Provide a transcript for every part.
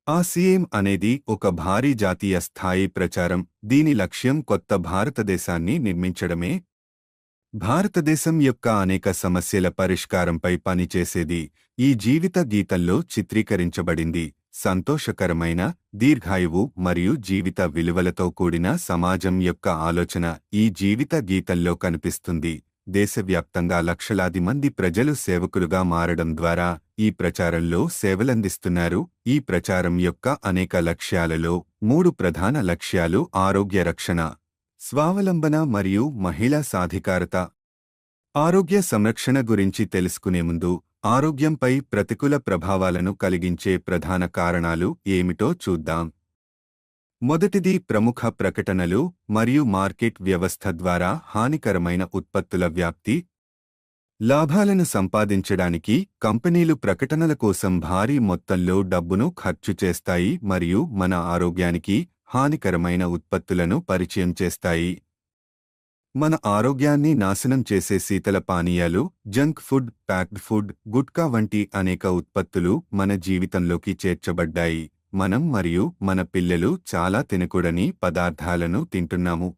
ఆసిఏం అనేది ఒక భారీ జాతీయ స్థాయి ప్రచారం. దీని లక్ష్యం కొత్త భారతదేశాన్ని నిర్మించడమే. భారతదేశం యొక్క అనేక సమస్యల పరిష్కారంపై పనిచేసేది ఈ జీవిత గీతంలో చిత్రీకరించబడింది. సంతోషకరమైన, దీర్ఘాయువు మరియు జీవిత విలువలతో కూడిన సమాజం యొక్క ఆలోచన ఈ జీవిత గీతంలో కనిపిస్తుంది. దేశవ్యాప్తంగా లక్షలాది మంది ప్రజలు సేవకులుగా మారడం ద్వారా ఈ ప్రచారంలో సేవలందిస్తున్నారు. ఈ ప్రచారం యొక్క అనేక లక్ష్యాలలో 3 ప్రధాన లక్ష్యాలు ఆరోగ్య రక్షణ, స్వావలంబన మరియు మహిళా సాధికారత. ఆరోగ్య సంరక్షణ గురించి తెలుసుకునే ముందు ఆరోగ్యంపై ప్రతికూల ప్రభావాలను కలిగించే ప్రధాన కారణాలు ఏమిటో చూద్దాం. మొదటిది ప్రముఖ ప్రకటనలు మరియు మార్కెట్ వ్యవస్థ ద్వారా హానికరమైన ఉత్పత్తుల వ్యాప్తి. లాభాలను సంపాదించడానికి కంపెనీలు ప్రకటనల కోసం భారీ మొత్తంలో డబ్బును ఖర్చు చేస్తాయి మరియు మన ఆరోగ్యానికి హానికరమైన ఉత్పత్తులను పరిచయం చేస్తాయి. మన ఆరోగ్యాన్ని నాశనం చేసే శీతల పానీయాలు, junk food, packed food, gutka వంటి అనేక ఉత్పత్తులు మన జీవితంలోకి చేర్చబడ్డాయి. మనం మరియు మన పిల్లలు చాలా తినకూడని పదార్థాలను తింటున్నాము.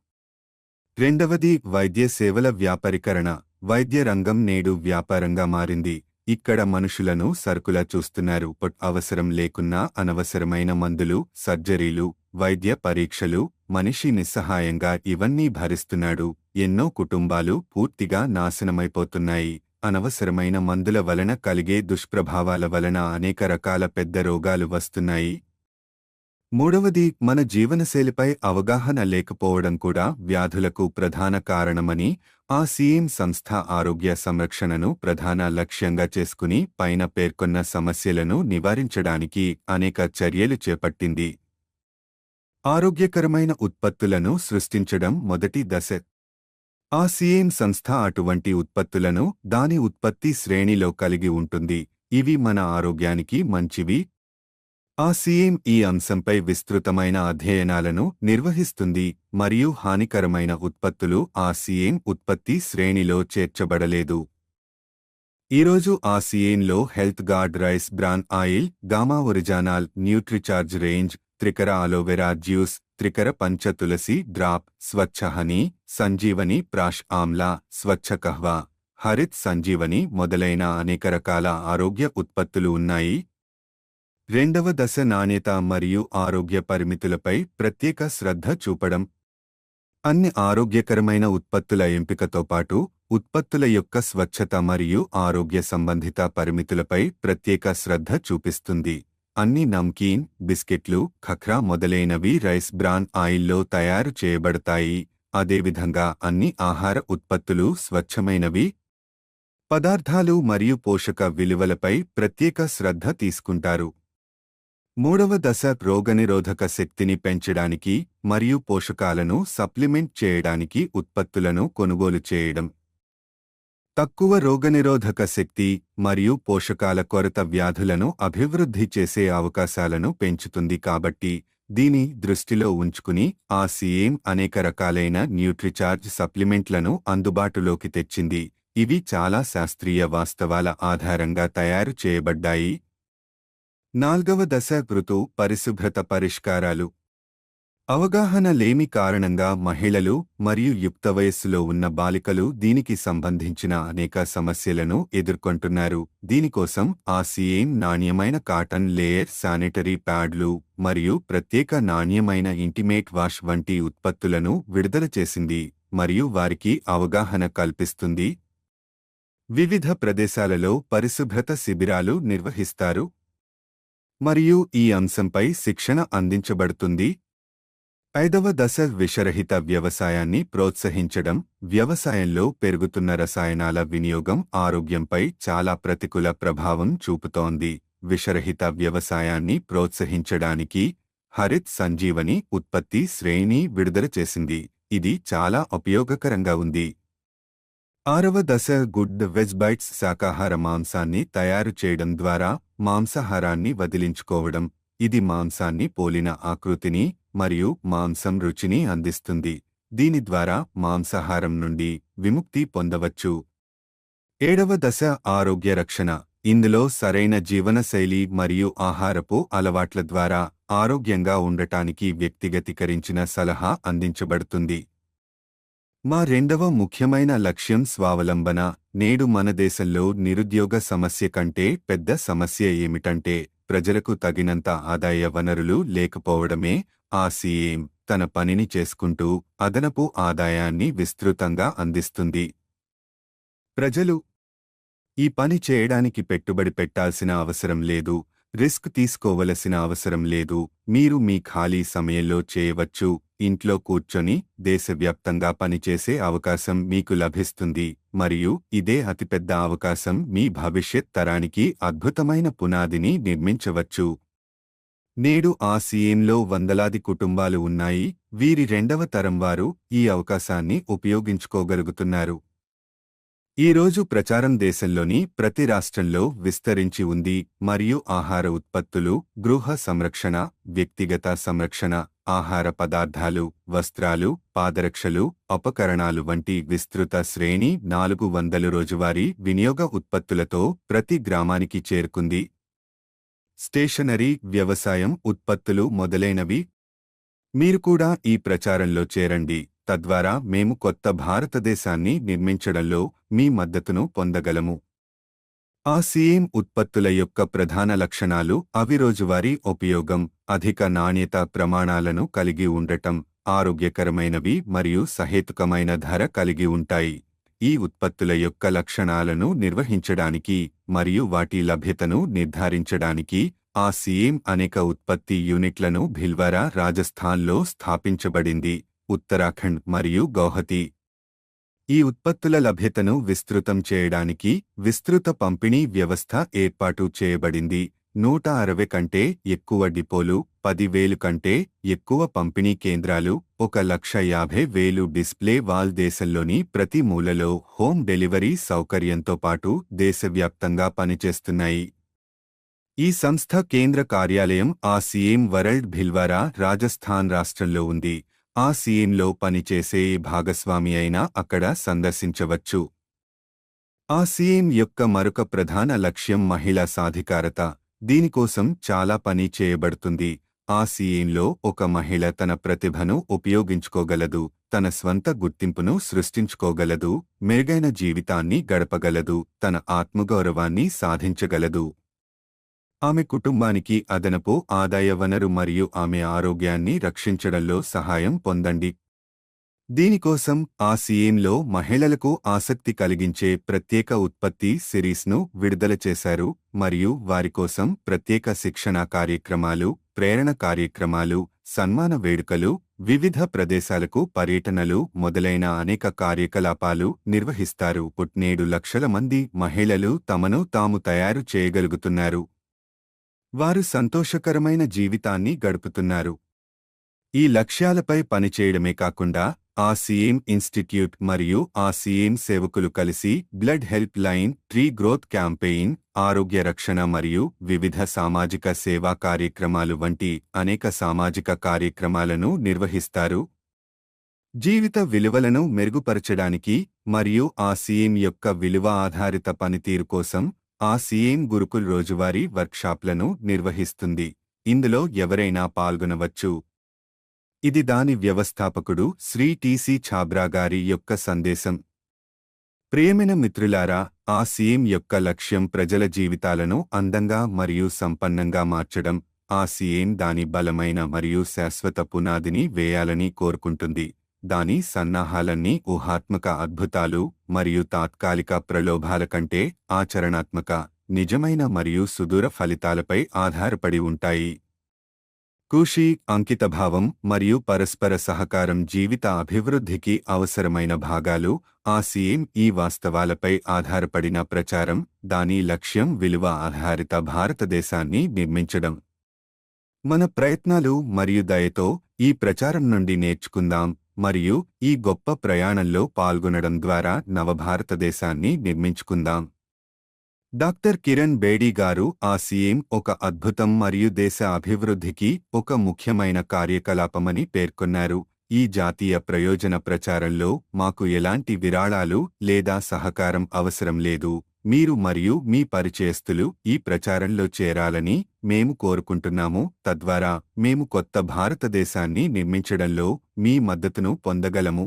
రెండవది వైద్య సేవల వ్యాపారీకరణ. వైద్య రంగం నేడు వ్యాపారంగా మారింది. ఇక్కడ మనుషులను సరుకులా చూస్తున్నారు. అవసరం లేకున్నా అనవసరమైన మందులు, సర్జరీలు, వైద్య పరీక్షలు, మనిషి నిస్సహాయంగా ఇవన్నీ భరిస్తున్నాడు. ఎన్నో కుటుంబాలు పూర్తిగా నాశనమైపోతున్నాయి. అనవసరమైన మందుల వలన కలిగే దుష్ప్రభావాల వలన అనేక రకాల పెద్ద రోగాలు వస్తున్నాయి. మూడవది మన జీవనశైలిపై అవగాహన లేకపోవడం కూడా వ్యాధులకు ప్రధాన కారణమని ఆసిఏం సంస్థ ఆరోగ్య సంరక్షణను ప్రధాన లక్ష్యంగా చేసుకుని పైన పేర్కొన్న సమస్యలను నివారించడానికి అనేక చర్యలు చేపట్టింది. ఆరోగ్యకరమైన ఉత్పత్తులను సృష్టించడం మొదటి దశ. ఆసిఏం సంస్థ అటువంటి ఉత్పత్తులను దాని ఉత్పత్తి శ్రేణిలో కలిగి ఉంటుంది. ఇవి మన ఆరోగ్యానికి మంచివి. ఆసిఏం ఈ అంశంపై విస్తృతమైన అధ్యయనాలను నిర్వహిస్తుంది మరియు హానికరమైన ఉత్పత్తులు ఆసిఏం ఉత్పత్తి శ్రేణిలో చేర్చబడలేదు. ఈరోజు ఆసిఏంలో health guard rice bran oil, gamma oryzanol Nutricharge range, Trikara aloe vera juice, Trikara Panch Tulsi drop, Swachh honey, Sanjeevani Prash Amla, Swachh Kahwa, Harit Sanjeevani మొదలైన అనేక రకాల ఆరోగ్య ఉత్పత్తులు ఉన్నాయి. రెండవ దశ నాణ్యత మరియు ఆరోగ్య పరిమితులపై ప్రత్యేక శ్రద్ధ చూపడం. అన్ని ఆరోగ్యకరమైన ఉత్పత్తుల ఎంపికతో పాటు ఉత్పత్తుల యొక్క స్వచ్ఛత మరియు ఆరోగ్య సంబంధిత పరిమితులపై ప్రత్యేక శ్రద్ధ చూపిస్తుంది. అన్ని నమ్కీన్, బిస్కెట్లు, ఖఖ్రా మొదలైనవి రైస్ బ్రాన్ ఆయిల్లో తయారు చేయబడతాయి. అదేవిధంగా అన్ని ఆహార ఉత్పత్తులు స్వచ్ఛమైనవి. పదార్థాలు మరియు పోషక విలువలపై ప్రత్యేక శ్రద్ధ తీసుకుంటారు. మూడవ దశ రోగనిరోధక శక్తిని పెంచడానికి మరియు పోషకాలను సప్లిమెంట్ చేయడానికి ఉత్పత్తులను కొనుగోలు చేయడం. తక్కువ రోగనిరోధక శక్తి మరియు పోషకాల కొరత వ్యాధులను అభివృద్ధి చేసే అవకాశాలను పెంచుతుంది. కాబట్టి దీని దృష్టిలో ఉంచుకుని ఆసిఏం అనేక రకాలైన న్యూట్రిచార్జ్ సప్లిమెంట్లను అందుబాటులోకి తెచ్చింది. ఇవి చాలా శాస్త్రీయ వాస్తవాల ఆధారంగా తయారు చేయబడ్డాయి. నాల్గవ దశ పరిశుభ్రత పరిష్కారాలు. అవగాహన లేమి కారణంగా మహిళలు మరియు యుక్త వయస్సులో ఉన్న బాలికలు దీనికి సంబంధించిన అనేక సమస్యలను ఎదుర్కొంటున్నారు. దీనికోసం ఆసిఏం నాణ్యమైన కాటన్ లేయర్ శానిటరీ ప్యాడ్లు మరియు ప్రత్యేక నాణ్యమైన ఇంటిమేట్ వాష్ వంటి ఉత్పత్తులను విడుదల చేసింది మరియు వారికి అవగాహన కల్పిస్తుంది. వివిధ ప్రదేశాలలో పరిశుభ్రత శిబిరాలు నిర్వహిస్తారు మరియు ఈ అంశంపై శిక్షణ అందించబడుతుంది. ఐదవ దశ విషరహిత వ్యవసాయాన్ని ప్రోత్సహించడం. వ్యవసాయంలో పెరుగుతున్న రసాయనాల వినియోగం ఆరోగ్యంపై చాలా ప్రతికూల ప్రభావం చూపుతోంది. విషరహిత వ్యవసాయాన్ని ప్రోత్సహించడానికి హరిత్ సంజీవని ఉత్పత్తి శ్రేణి విడుదల చేసింది. ఇది చాలా ఉపయోగకరంగా ఉంది. ఆరవ దశ గుడ్ వెజ్ బైట్స్. శాకాహార మాంసాన్ని తయారు చేయడం ద్వారా మాంసాహారాన్ని వదిలించుకోవడం. ఇది మాంసాన్ని పోలిన ఆకృతిని మరియు మాంసం రుచిని అందిస్తుంది. దీని ద్వారా మాంసాహారం నుండి విముక్తి పొందవచ్చు. ఏడవ దశ ఆరోగ్య రక్షణ. ఇందులో సరైన జీవనశైలి మరియు ఆహారపు అలవాట్ల ద్వారా ఆరోగ్యంగా ఉండటానికి వ్యక్తిగతీకరించిన సలహా అందించబడుతుంది. మా రెండవ ముఖ్యమైన లక్ష్యం స్వావలంబన. నేడు మన దేశంలో నిరుద్యోగ సమస్య కంటే పెద్ద సమస్య ఏమిటంటే ప్రజలకు తగినంత ఆదాయ వనరులు లేకపోవడమే. ఆ సీఎం తన పనిని చేసుకుంటూ అదనపు ఆదాయాన్ని విస్తృతంగా అందిస్తుంది. ప్రజలు ఈ పని చేయడానికి పెట్టుబడి పెట్టాల్సిన అవసరం లేదు, రిస్క్ తీసుకోవలసిన అవసరం లేదు. మీరు మీ ఖాళీ సమయంలో చేయవచ్చు. ఇంట్లో కూర్చొని దేశవ్యాప్తంగా పనిచేసే అవకాశం మీకు లభిస్తుంది మరియు ఇదే అతిపెద్ద అవకాశం మీ భవిష్యత్ తరానికి అద్భుతమైన పునాదిని నిర్మించవచ్చు. నేడు ఆ సీఎంలో వందలాది కుటుంబాలు ఉన్నాయి. వీరి రెండవ తరం వారు ఈ అవకాశాన్ని ఉపయోగించుకోగలుగుతున్నారు. ఈ రోజు ప్రచారం దేశంలోని ప్రతి రాష్ట్రంలో విస్తరించి ఉంది మరియు ఆహార ఉత్పత్తులు, గృహ సంరక్షణ, వ్యక్తిగత సంరక్షణ, ఆహార పదార్థాలు, వస్త్రాలు, పాదరక్షలు, ఉపకరణాలు వంటి విస్తృత శ్రేణి 400 రోజువారీ వినియోగ ఉత్పత్తులతో ప్రతి గ్రామానికి చేరుకుంది. స్టేషనరీ, వ్యవసాయం ఉత్పత్తులు మొదలైనవి. మీరు కూడా ఈ ప్రచారంలో చేరండి. తద్వారా మేము కొత్త భారతదేశాన్ని నిర్మించడంలో మీ మద్దతును పొందగలము. ఆ సీఎం ఉత్పత్తుల యొక్క ప్రధాన లక్షణాలు అవి రోజువారీ ఉపయోగం, అధిక నాణ్యత ప్రమాణాలను కలిగి ఉండటం, ఆరోగ్యకరమైనవి మరియు సహేతుకమైన ధర కలిగి ఉంటాయి. ఈ ఉత్పత్తుల యొక్క లక్షణాలను నిర్వహించడానికి మరియు వాటి లభ్యతను నిర్ధారించడానికి ఆ సీఎం అనేక ఉత్పత్తి యూనిట్లను భిల్వారా, రాజస్థాన్లో స్థాపించబడింది. ఉత్తరాఖండ్ మరియు గౌహతి. ఈ ఉత్పత్తుల లభ్యతను విస్తృతం చేయడానికి విస్తృత పంపిణీ వ్యవస్థ ఏర్పాటు చేయబడింది. 160 కంటే ఎక్కువ డిపోలు, 10,000 కంటే ఎక్కువ పంపిణీ కేంద్రాలు, 1,50,000 డిస్ప్లే వాల్ దేశంలోని ప్రతి మూలలో హోమ్ డెలివరీ సౌకర్యంతో పాటు దేశవ్యాప్తంగా పనిచేస్తున్నాయి. ఈ సంస్థ కేంద్ర కార్యాలయం ఆ సీఎం వరల్డ్ భిల్వారా, రాజస్థాన్ రాష్ట్రంలో ఉంది. ఆ సీఎంలో పనిచేసే భాగస్వామి అయినా అక్కడ సందర్శించవచ్చు. ఆ సీఎం యొక్క మరొక ప్రధాన లక్ష్యం మహిళా సాధికారత. దీనికోసం చాలా పని చేయబడుతుంది. ఆ సీఎంలో ఒక మహిళ తన ప్రతిభను ఉపయోగించుకోగలదు, తన స్వంత గుర్తింపును సృష్టించుకోగలదు, మెరుగైన జీవితాన్ని గడపగలదు, తన ఆత్మగౌరవాన్ని సాధించగలదు. ఆమె కుటుంబానికి అదనపు ఆదాయ వనరు మరియు ఆమె ఆరోగ్యాన్ని రక్షించడంలో సహాయం పొందండి. దీనికోసం ఆ సీఎంలో మహిళలకు ఆసక్తి కలిగించే ప్రత్యేక ఉత్పత్తి సిరీస్ను విడుదల చేశారు మరియు వారి కోసం ప్రత్యేక శిక్షణా కార్యక్రమాలు, ప్రేరణ కార్యక్రమాలు, సన్మాన వేడుకలు, వివిధ ప్రదేశాలకు పర్యటనలు మొదలైన అనేక కార్యకలాపాలు నిర్వహిస్తారు. 7 లక్షల మంది మహిళలు తమను తాము తయారు చేయగలుగుతున్నారు. వారు సంతోషకరమైన జీవితాన్ని గడుపుతున్నారు. ఈ లక్ష్యాలపై పనిచేయడమే కాకుండా ఆ సీఎం ఇన్స్టిట్యూట్ మరియు ఆ సీఎం సేవకులు కలిసి blood help line, tree growth campaign, ఆరోగ్య రక్షణ మరియు వివిధ సామాజిక సేవా కార్యక్రమాలు వంటి అనేక సామాజిక కార్యక్రమాలను నిర్వహిస్తారు. జీవిత విలువలను మెరుగుపరచడానికి మరియు ఆ సీఎం యొక్క విలువ ఆధారిత పనితీరు కోసం ఆ సీఎం గురుకుల్ రోజువారీ వర్క్షాప్లను నిర్వహిస్తుంది. ఇందులో ఎవరైనా పాల్గొనవచ్చు. ఇది దాని వ్యవస్థాపకుడు శ్రీ టి.సి. ఛాబ్రా గారి యొక్క సందేశం. ప్రియమైన మిత్రులారా, ఆ సీఎం యొక్క లక్ష్యం ప్రజల జీవితాలను అందంగా మరియు సంపన్నంగా మార్చడం. ఆ సీఎం దాని బలమైన మరియు శాశ్వత పునాదిని వేయాలని కోరుకుంటుంది. దాని సన్నాహాలన్నీ ఊహాత్మక అద్భుతాలు మరియు తాత్కాలిక ప్రలోభాల కంటే ఆచరణాత్మక, నిజమైన మరియు సుదూర ఫలితాలపై ఆధారపడి ఉంటాయి. కృషి, అంకితభావం మరియు పరస్పర సహకారం జీవిత అభివృద్ధికి అవసరమైన భాగాలు. ఆ సీఎం ఈ వాస్తవాలపై ఆధారపడిన ప్రచారం. దాని లక్ష్యం విలువ ఆధారిత భారతదేశాన్ని నిర్మించడం. మన ప్రయత్నాలు మరియు దయతో ఈ ప్రచారం నుండి నేర్చుకుందాం మరియు ఈ గొప్ప ప్రయాణంలో పాల్గొనడం ద్వారా నవభారతదేశాన్ని నిర్మించుకుందాం. డాక్టర్ కిరణ్ బేడీ గారు ఆ సీఎం ఒక అద్భుతం మరియు దేశ అభివృద్ధికి ఒక ముఖ్యమైన కార్యకలాపమని పేర్కొన్నారు. ఈ జాతీయ ప్రయోజన ప్రచారంలో మాకు ఎలాంటి విరాళాలు లేదా సహకారం అవసరం లేదు. మీరు మరియు మీ పరిచయస్తులు ఈ ప్రచారంలో చేరాలని మేము కోరుకుంటున్నాము. తద్వారా మేము కొత్త భారతదేశాన్ని నిర్మించడంలో మీ మద్దతును పొందగలము.